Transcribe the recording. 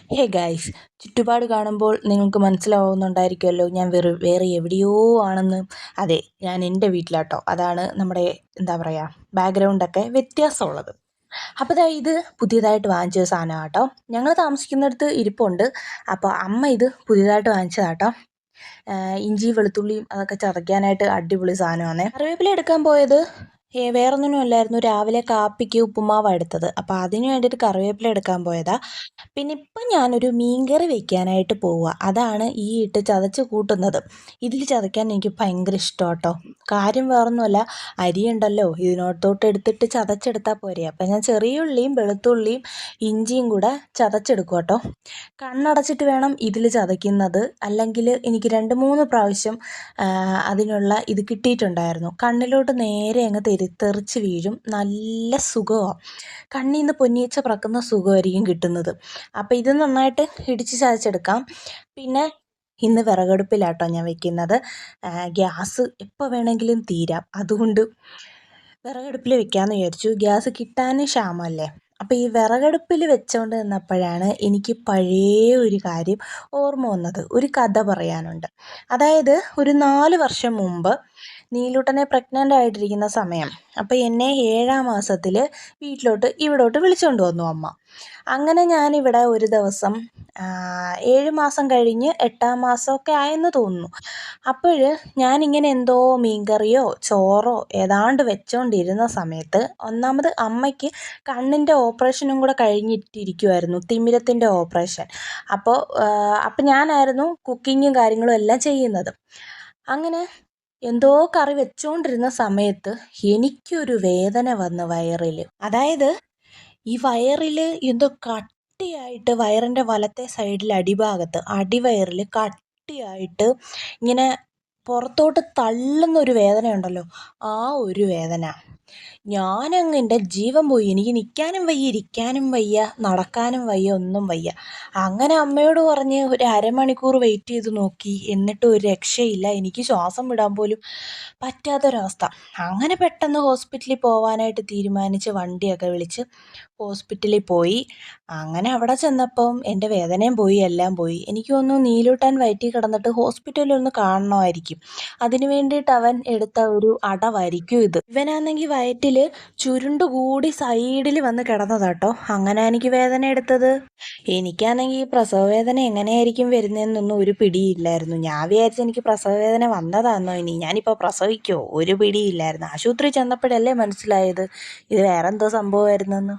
Hey guys, ചുറ്റുപാട് കാണുമ്പോൾ നിങ്ങൾക്ക് മനസ്സിലാവുന്നുണ്ടായിരിക്കുമല്ലോ ഞാൻ വേറെ എവിടെയോ ആണെന്ന്. അതെ, ഞാൻ എൻ്റെ വീട്ടിലാട്ടോ. അതാണ് നമ്മുടെ എന്താ പറയുക, ബാക്ക്ഗ്രൗണ്ടൊക്കെ വ്യത്യാസമുള്ളത്. അപ്പോൾ ദാ ഇത് പുതിയതായിട്ട് വാങ്ങിച്ച സാധനം കേട്ടോ. ഞങ്ങൾ താമസിക്കുന്നിടത്ത് ഇരിപ്പുണ്ട്. അപ്പോൾ അമ്മ ഇത് പുതിയതായിട്ട് വാങ്ങിച്ചതാട്ടോ. ഇഞ്ചി വെളുത്തുള്ളിയും അതൊക്കെ ചതയ്ക്കാനായിട്ട് അടിപൊളി സാധനമാണ്. കറിവേപ്പില എടുക്കാൻ പോയത് വേറൊന്നിനും അല്ലായിരുന്നു. രാവിലെ കാപ്പിക്ക് ഉപ്പുമാവാണ് എടുത്തത്. അപ്പോൾ അതിന് വേണ്ടിയിട്ട് കറിവേപ്പില എടുക്കാൻ പോയതാ. പിന്നെ ഇപ്പം ഞാനൊരു മീൻകറി വെക്കാനായിട്ട് പോവുക. അതാണ് ഈ ഇട്ട് ചതച്ച് കൂട്ടുന്നത്. ഇതിൽ ചതയ്ക്കാൻ എനിക്ക് ഭയങ്കര ഇഷ്ടം കേട്ടോ. കാര്യം വേറൊന്നുമല്ല, അരിയുണ്ടല്ലോ ഇതിനോട്ടോട്ട് എടുത്തിട്ട് ചതച്ചെടുത്താൽ പോരെ. അപ്പം ഞാൻ ചെറിയ ഉള്ളിയും വെളുത്തുള്ളിയും ഇഞ്ചിയും കൂടെ ചതച്ചെടുക്കും കേട്ടോ. കണ്ണടച്ചിട്ട് വേണം ഇതിൽ ചതയ്ക്കുന്നത്. അല്ലെങ്കിൽ എനിക്ക് 2-3 പ്രാവശ്യം അതിനുള്ള ഇത് കിട്ടിയിട്ടുണ്ടായിരുന്നു. കണ്ണിലോട്ട് നേരെ അങ്ങ് തെറിച്ച് വീഴും. നല്ല സുഖമാണ്. കണ്ണിൽ നിന്ന് പൊന്നിയിച്ച പറക്കുന്ന സുഖമായിരിക്കും കിട്ടുന്നത്. അപ്പോൾ ഇത് നന്നായിട്ട് ഇടിച്ച് ചതച്ചെടുക്കാം. പിന്നെ ഇന്ന് വിറകടുപ്പിലാട്ടോ ഞാൻ വെക്കുന്നത്. ഗ്യാസ് എപ്പോൾ വേണമെങ്കിലും തീരാം. അതുകൊണ്ട് വിറകടുപ്പിൽ വെക്കാമെന്ന് വിചാരിച്ചു. ഗ്യാസ് കിട്ടാനും ക്ഷാമമല്ലേ. അപ്പോൾ ഈ വിറകടുപ്പിൽ വെച്ചുകൊണ്ട് നിന്നപ്പോഴാണ് എനിക്ക് പഴയ ഒരു കാര്യം ഓർമ്മ വന്നത്. ഒരു കഥ പറയാനുണ്ട്. അതായത് ഒരു 4 വർഷം മുമ്പ് നീലൂട്ടനെ പ്രഗ്നൻ്റ് ആയിട്ടിരിക്കുന്ന സമയം. അപ്പോൾ എന്നെ 7-ാം മാസത്തിൽ ഇവിടോട്ട് വിളിച്ചുകൊണ്ട് വന്നു അമ്മ. അങ്ങനെ ഞാനിവിടെ ഒരു ദിവസം 7 മാസം കഴിഞ്ഞ് 8-ാം മാസമൊക്കെ ആയെന്ന് തോന്നുന്നു. അപ്പോൾ ഞാനിങ്ങനെ എന്തോ മീൻകറിയോ ചോറോ ഏതാണ്ട് വെച്ചുകൊണ്ടിരുന്ന സമയത്ത് ഒന്നാമത് അമ്മയ്ക്ക് കണ്ണിൻ്റെ ഓപ്പറേഷനും കൂടെ കഴിഞ്ഞിട്ടിരിക്കുമായിരുന്നു, തിമിരത്തിൻ്റെ ഓപ്പറേഷൻ. അപ്പോൾ ഞാനായിരുന്നു കുക്കിങ്ങും കാര്യങ്ങളും എല്ലാം ചെയ്യുന്നത്. അങ്ങനെ എന്തോ കറി വെച്ചുകൊണ്ടിരുന്ന സമയത്ത് എനിക്കൊരു വേദന വന്ന് വയറിൽ. അതായത് ഈ വയറിൽ എന്തോ കട്ടിയായിട്ട്, വയറിൻ്റെ വലത്തെ സൈഡിൽ അടിഭാഗത്ത് അടിവയറിൽ കട്ടിയായിട്ട് ഇങ്ങനെ പുറത്തോട്ട് തള്ളുന്നൊരു വേദനയുണ്ടല്ലോ, ആ ഒരു വേദന. ഞാനങ്ങ് എൻ്റെ ജീവൻ പോയി. എനിക്ക് നിൽക്കാനും വയ്യ, ഇരിക്കാനും വയ്യ, നടക്കാനും വയ്യ, ഒന്നും വയ്യ. അങ്ങനെ അമ്മയോട് പറഞ്ഞ് ഒരു അരമണിക്കൂർ വെയിറ്റ് ചെയ്ത് നോക്കി. എന്നിട്ടും ഒരു രക്ഷയില്ല. എനിക്ക് ശ്വാസം വിടാൻ പോലും പറ്റാത്തൊരവസ്ഥ. അങ്ങനെ പെട്ടെന്ന് ഹോസ്പിറ്റലിൽ പോകാനായിട്ട് തീരുമാനിച്ച് വണ്ടിയൊക്കെ വിളിച്ച് ഹോസ്പിറ്റലിൽ പോയി. അങ്ങനെ അവിടെ ചെന്നപ്പം എൻ്റെ വേദനയും പോയി, എല്ലാം പോയി. എനിക്ക് തോന്നുന്നു നീലൂട്ടാൻ വയറ്റിൽ കിടന്നിട്ട് ഹോസ്പിറ്റലിൽ ഒന്ന് കാണണമായിരിക്കും. അതിന് വേണ്ടിയിട്ട് അവൻ എടുത്ത ഒരു അടവായിരിക്കും ഇത്. ഇവനാണെങ്കിൽ വയറ്റിൽ ചുരുണ്ടുകൂടി സൈഡിൽ വന്ന് കിടന്നതാട്ടോ. അങ്ങനെ എനിക്ക് വേദന എടുത്തത്. എനിക്കാണെങ്കിൽ പ്രസവ വേദന എങ്ങനെയായിരിക്കും വരുന്നതെന്നൊന്നും ഒരു പിടിയില്ലായിരുന്നു. ഞാൻ വിചാരിച്ചു എനിക്ക് പ്രസവ വേദന വന്നതാണെന്നോ, ഇനി ഞാനിപ്പോൾ പ്രസവിക്കുമോ, ഒരു പിടിയില്ലായിരുന്നു. ആശുപത്രി ചെന്നപ്പോഴല്ലേ മനസ്സിലായത് ഇത് വേറെന്തോ സംഭവമായിരുന്നെന്ന്.